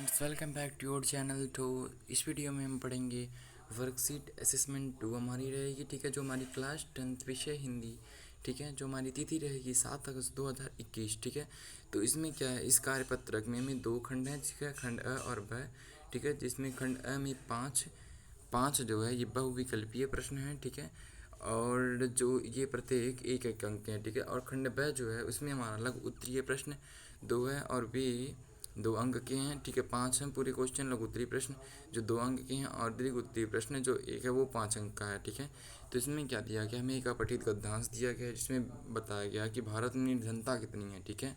Welcome back to your channel. तो इस video में हम पढ़ेंगे वर्कशीट असेसमेंट 2 हमारी रहेगी। ठीक है, जो हमारी क्लास 10th विषय हिंदी। ठीक है, जो हमारी तिथि रहेगी 7 अगस्त 2021। ठीक है, तो इसमें क्या है, इस कार्यपत्रक में हमें 2 खंड हैं, ठीक है, खंड अ और ब। ठीक है, जिसमें खंड अ में पाँच पाँच जो है ये बहुविकल्पीय प्रश्न हैं। ठीक है, और जो ये प्रत्येक एक एक अंक के हैं। ठीक है, और खंड ब जो है उसमें हमारा लघु उत्तरीय प्रश्न 2 है और वे 2 अंक के हैं। ठीक है, 5 हैं पूरे क्वेश्चन लघु उत्तरीय प्रश्न जो 2 अंक के हैं, और दीर्घ उत्तरीय प्रश्न जो एक है वो 5 अंक का है। ठीक है, तो इसमें क्या दिया गया, हमें एक अपठित गद्यांश दिया गया है जिसमें बताया गया कि भारत में निर्धनता कितनी है। ठीक है,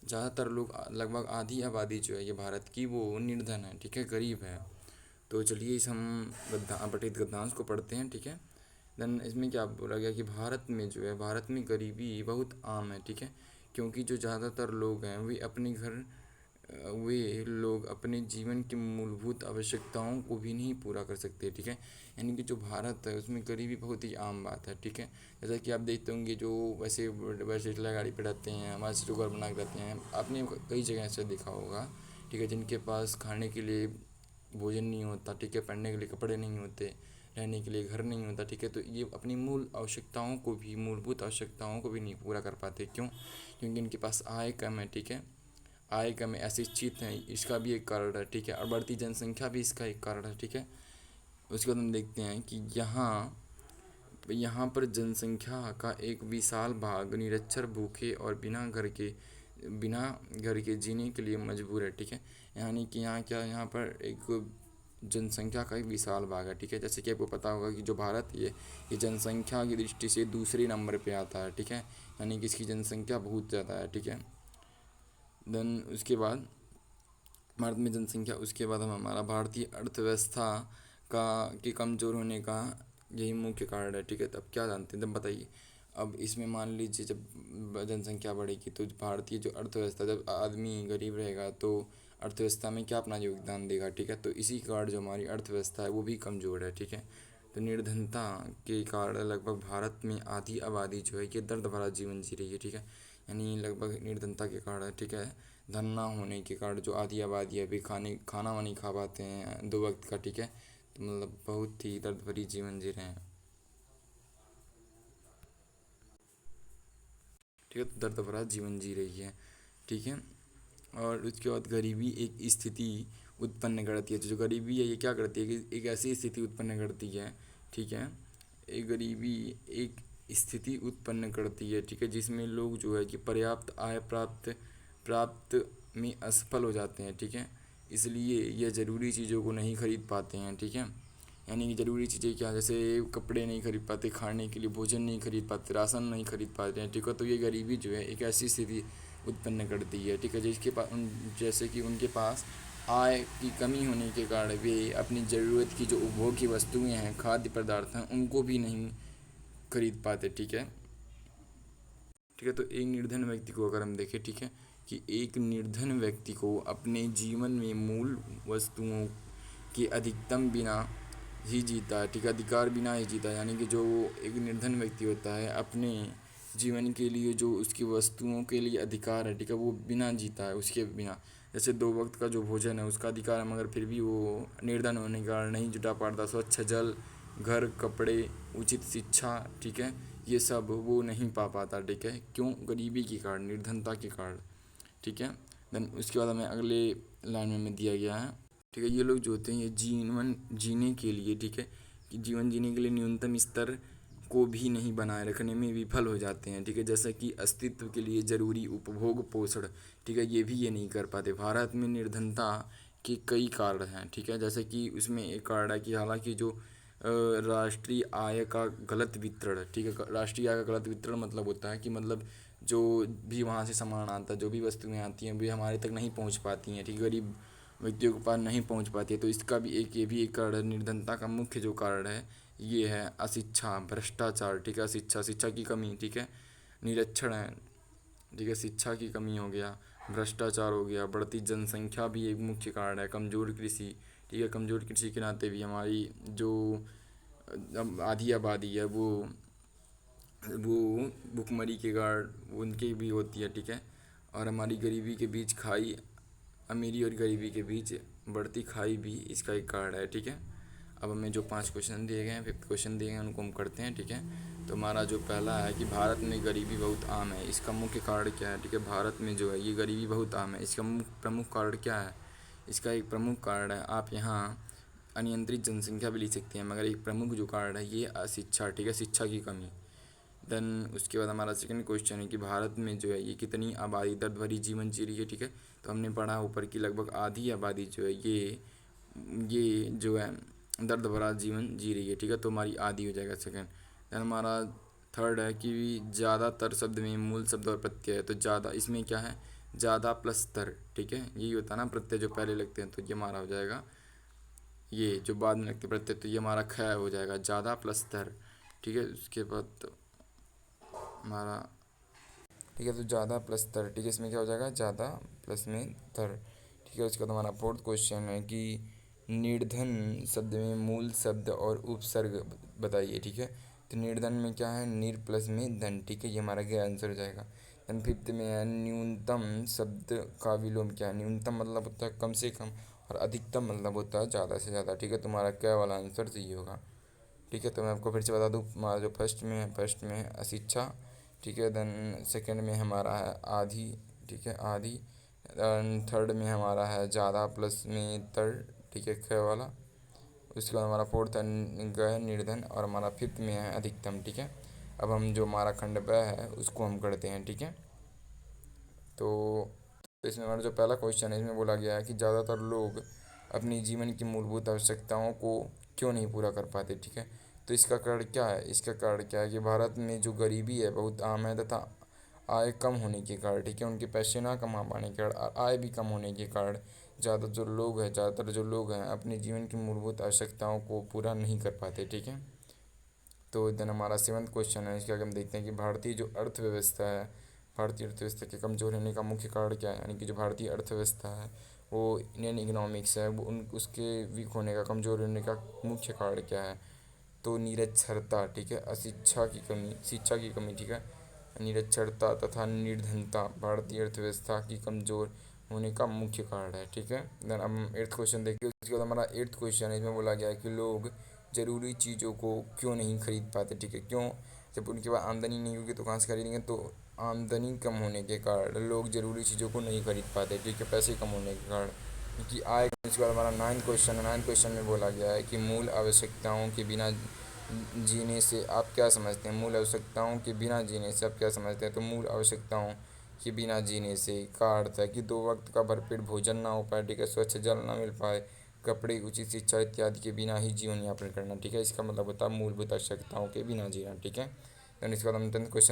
ज़्यादातर लोग लगभग आधी आबादी जो है ये भारत की वो निर्धन है। ठीक है, गरीब है। तो चलिए इस हम अपठित गद्यांश को पढ़ते हैं। ठीक है, देन इसमें क्या बोला गया कि भारत में जो है, भारत में गरीबी बहुत आम है। ठीक है, क्योंकि जो ज़्यादातर लोग हैं वे लोग अपने जीवन की मूलभूत आवश्यकताओं को भी नहीं पूरा कर सकते। ठीक है, यानी कि जो भारत है उसमें गरीबी बहुत ही आम बात है। ठीक है, जैसा कि आप देखते होंगे जो वैसे वैसे ठेला गाड़ी पे रहते हैं, हमारे से जो घर बना के रहते हैं, आपने कई जगह ऐसे देखा होगा। ठीक है, जिनके पास खाने के लिए भोजन नहीं होता। ठीक है, पहनने के लिए कपड़े नहीं होते, रहने के लिए घर नहीं होता। ठीक है, तो ये अपनी मूलभूत आवश्यकताओं को भी नहीं पूरा कर पाते। क्यों? क्योंकि इनके पास आय कम है। ठीक है, आय कम है, अशिक्षित हैं, इसका भी एक कारण है। ठीक है, और बढ़ती जनसंख्या भी इसका एक कारण है। ठीक है, उसके बाद हम देखते हैं कि यहाँ पर जनसंख्या का एक विशाल भाग निरक्षर, भूखे और बिना घर के जीने के लिए मजबूर है। ठीक है, यानी कि यहाँ पर एक जनसंख्या का एक विशाल भाग है। ठीक है, जैसे कि आपको पता होगा कि जो भारत ये जनसंख्या की दृष्टि से दूसरे नंबर पे आता है। ठीक है, यानी कि इसकी जनसंख्या बहुत ज़्यादा है। ठीक है, देन उसके बाद भारत में जनसंख्या, उसके बाद हम हमारा भारतीय अर्थव्यवस्था के कमज़ोर होने का यही मुख्य कारण है। ठीक है, तो अब क्या जानते हैं, तब बताइए। अब इसमें मान लीजिए जब जनसंख्या बढ़ेगी तो भारतीय जो अर्थव्यवस्था, जब आदमी गरीब रहेगा तो अर्थव्यवस्था में क्या अपना योगदान देगा। ठीक है, तो इसी कारण जो हमारी अर्थव्यवस्था है वो भी कमज़ोर है। ठीक है, तो निर्धनता के कारण लगभग भारत में आधी आबादी जो है ये दर्द भरा जीवन जी रही है। ठीक है, यानी लगभग निर्धनता के कारण। ठीक है, धन ना होने के कारण जो आधी आबादी है अभी खाना नहीं खा पाते हैं 2 वक्त का। ठीक है, तो मतलब बहुत ही दर्द भरी जीवन जी रहे हैं। ठीक है, तो दर्द भरा जीवन जी रही है। ठीक है, और उसके बाद गरीबी एक स्थिति उत्पन्न करती है। तो जो गरीबी है ये क्या करती है कि एक ऐसी स्थिति उत्पन्न करती है। ठीक है, एक गरीबी एक स्थिति उत्पन्न करती है। ठीक है, जिसमें लोग जो है कि पर्याप्त आय प्राप्त में असफल हो जाते हैं। ठीक है, इसलिए यह ज़रूरी चीज़ों को नहीं खरीद पाते हैं। ठीक है, यानी कि ज़रूरी चीज़ें क्या, जैसे कपड़े नहीं खरीद पाते, खाने के लिए भोजन नहीं खरीद पाते, राशन नहीं खरीद पाते हैं। ठीक है, तो ये गरीबी जो है एक ऐसी स्थिति उत्पन्न करती है। ठीक है, जिसके पास जैसे कि उनके पास आय की कमी होने के कारण वे अपनी ज़रूरत की जो उपभोग की वस्तुएं हैं, खाद्य पदार्थ हैं, उनको भी नहीं खरीद पाते। ठीक है, ठीक है, तो एक निर्धन व्यक्ति को अगर हम देखें, ठीक है, कि एक निर्धन व्यक्ति को अपने जीवन में मूल वस्तुओं के अधिकतम बिना ही जीता है। ठीक है, अधिकार बिना ही जीता है, यानी कि जो एक निर्धन व्यक्ति होता है अपने जीवन के लिए जो उसकी वस्तुओं के लिए अधिकार है। ठीक है, वो बिना जीता है उसके बिना। जैसे 2 वक्त का जो भोजन है उसका अधिकार है, मगर फिर भी वो निर्धन होने के कारण नहीं जुटा पाता। स्वच्छ जल, घर, कपड़े, उचित शिक्षा, ठीक है, ये सब वो नहीं पा पाता। ठीक है, क्यों? गरीबी के कारण, निर्धनता के कारण। ठीक है, देन उसके बाद हमें अगले लाइन में दिया गया है। ठीक है, ये लोग जो होते हैं ये जीवन जीने के लिए, ठीक है, कि जीवन जीने के लिए न्यूनतम स्तर को भी नहीं बनाए रखने में विफल हो जाते हैं। ठीक है, जैसे कि अस्तित्व के लिए ज़रूरी उपभोग पोषण, ठीक है, ये नहीं कर पाते। भारत में निर्धनता के कई कारण हैं। ठीक है, जैसे कि उसमें एक कारण है कि हालांकि जो राष्ट्रीय आय का गलत वितरण। ठीक है, राष्ट्रीय आय का गलत वितरण मतलब होता है कि मतलब जो भी वहाँ से सामान आता है, जो भी वस्तुएं आती हैं वे हमारे तक नहीं पहुँच पाती हैं। ठीक है, गरीब व्यक्तियों के पास नहीं पहुँच पाती है, तो इसका भी ये भी एक कारण है। निर्धनता का मुख्य जो कारण है ये है अशिक्षा, भ्रष्टाचार। ठीक है, शिक्षा की कमी। ठीक है, निरक्षर है। ठीक है, शिक्षा की कमी हो गया, भ्रष्टाचार हो गया, बढ़ती जनसंख्या भी एक मुख्य कारण है, कमज़ोर कृषि। ठीक है, कमज़ोर कृषि के नाते भी हमारी जो आधी आबादी है वो भुखमरी के कारण उनकी भी होती है। ठीक है, और हमारी गरीबी के बीच खाई अमीरी और गरीबी के बीच बढ़ती खाई भी इसका एक कारण है। ठीक है, अब हमें जो 5 क्वेश्चन दिए गए हैं, 5th क्वेश्चन दिए गए हैं, उनको हम करते हैं। ठीक है, तो हमारा जो पहला है कि भारत में गरीबी बहुत आम है, इसका मुख्य कारण क्या है। ठीक है, भारत में जो है ये गरीबी बहुत आम है, इसका प्रमुख कारण क्या है। इसका एक प्रमुख कारण है, आप यहाँ अनियंत्रित जनसंख्या भी लिख सकते हैं, मगर एक प्रमुख जो कारण है ये अशिक्षा। ठीक है, शिक्षा की कमी। देन उसके बाद हमारा सेकंड क्वेश्चन है कि भारत में जो है ये कितनी आबादी दर्द भरी जीवन जी रही है। ठीक है, तो हमने पढ़ा ऊपर की लगभग आधी आबादी जो है ये जो है दर्द भरा जीवन जी रही है। ठीक है, तो हमारी आधी हो जाएगा सेकंड। देन हमारा थर्ड है कि ज़्यादातर शब्द में मूल शब्द और प्रत्यय है, तो ज़्यादा इसमें क्या है, ज़्यादा प्लस तर। ठीक है, यही होता है ना, प्रत्यय जो पहले लगते हैं, तो ये हमारा हो जाएगा, ये जो बाद में लगते प्रत्यय, तो ये हमारा ख हो जाएगा, ज़्यादा प्लस तर। ठीक है, उसके बाद हमारा, ठीक है, तो ज़्यादा प्लस तर। ठीक है, इसमें क्या हो जाएगा, ज़्यादा प्लस में तर। ठीक है, उसके बाद हमारा फोर्थ क्वेश्चन है कि निर्धन शब्द में मूल शब्द और उपसर्ग बताइए। ठीक है, तो निर्धन में क्या है, निर प्लस में धन। ठीक है, ये हमारा क्या आंसर हो जाएगा। देन फिफ्थ में है न्यूनतम शब्द का विलोम क्या है। न्यूनतम मतलब होता है कम से कम, और अधिकतम मतलब होता है ज़्यादा से ज़्यादा। ठीक है, तुम्हारा क्या वाला आंसर सही होगा। ठीक है, तो मैं आपको फिर से बता दूँ, हमारा जो फर्स्ट में है अशिक्षा। ठीक है, देन सेकंड में हमारा है आधी। ठीक है, आधी। थर्ड में हमारा है ज़्यादा प्लस में तर। ठीक है, ख वाला। उसके बाद हमारा फोर्थ है ग निर्धन, और हमारा फिफ्थ में है अधिकतम। ठीक है, अब हम जो हमारा खंड ब है उसको हम करते हैं। ठीक है, तो इसमें हमारा जो पहला क्वेश्चन है, इसमें बोला गया है कि ज़्यादातर लोग अपनी जीवन की मूलभूत आवश्यकताओं को क्यों नहीं पूरा कर पाते। ठीक है, तो इसका कारण क्या है, इसका कारण क्या है कि भारत में जो गरीबी है बहुत आम है, तथा आय कम होने के कारण, ठीक है, उनके पैसे ना कमा पाने के कारण, आय भी कम होने के कारण ज़्यादातर जो लोग हैं अपने जीवन की मूलभूत आवश्यकताओं को पूरा नहीं कर पाते। ठीक है, तो देन हमारा सेवन्थ क्वेश्चन है, इसके आगे हम देखते हैं कि भारतीय अर्थव्यवस्था के कमज़ोर होने का मुख्य कारण क्या है। यानी कि जो भारतीय अर्थव्यवस्था है वो इंडियन इकोनॉमिक्स है, वो उन उसके वीक होने का, कमज़ोर होने का मुख्य कारण क्या है, तो निरक्षरता। ठीक है, शिक्षा की कमी। ठीक है, निरक्षरता तथा निर्धनता भारतीय अर्थव्यवस्था की कमज़ोर होने का मुख्य कारण है। ठीक है, देन अब हम एट्थ क्वेश्चन देखिए। उसके बाद हमारा एट्थ क्वेश्चन है, इसमें बोला गया है कि लोग ज़रूरी चीज़ों को क्यों नहीं खरीद पाते। ठीक है, क्यों, जब उनके पास आमदनी नहीं होगी तो कहाँ से खरीदेंगे, तो आमदनी कम होने के कारण लोग ज़रूरी चीज़ों को नहीं खरीद पाते। ठीक है, पैसे कम होने के कारण, क्योंकि आय। इसके बाद हमारा नाइन्थ क्वेश्चन में बोला गया है कि मूल आवश्यकताओं के बिना जीने से आप क्या समझते हैं। मूल आवश्यकताओं के बिना जीने से आप क्या समझते हैं, तो मूल आवश्यकताओं के बिना जीने से का अर्थ है कि 2 वक्त का भरपेट भोजन ना हो पाए। ठीक है, स्वच्छ जल ना मिल पाए, कपड़े, उचित शिक्षा इत्यादि के बिना ही जीवन यापन करना। ठीक है, इसका मतलब होता है मूलभूत आवश्यकताओं के बिना जीना। ठीक है, देन इसके बाद हम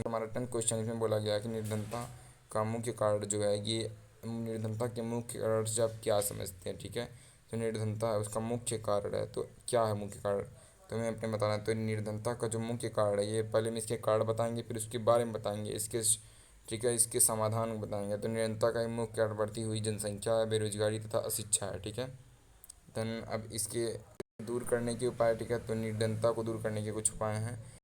हमारा 10th क्वेश्चन, इसमें बोला गया है कि निर्धनता का मुख्य कारण जो है, ये निर्धनता के मुख्य कारण से आप क्या समझते हैं। ठीक है, जो निर्धनता है उसका मुख्य कारण है, तो क्या है मुख्य कारण, तो मैं अपने बताना। तो निर्धनता का जो मुख्य कारण है, ये पहले में इसके कारण बताएंगे, फिर उसके बारे में बताएंगे, इसके, ठीक है, इसके समाधान बताएंगे। तो निर्धनता का एक मुख्य कारण बढ़ती हुई जनसंख्या है, बेरोजगारी तथा अशिक्षा है। ठीक है, देन अब इसके दूर करने के उपाय। ठीक है, तो निर्धनता को दूर करने के कुछ उपाय हैं।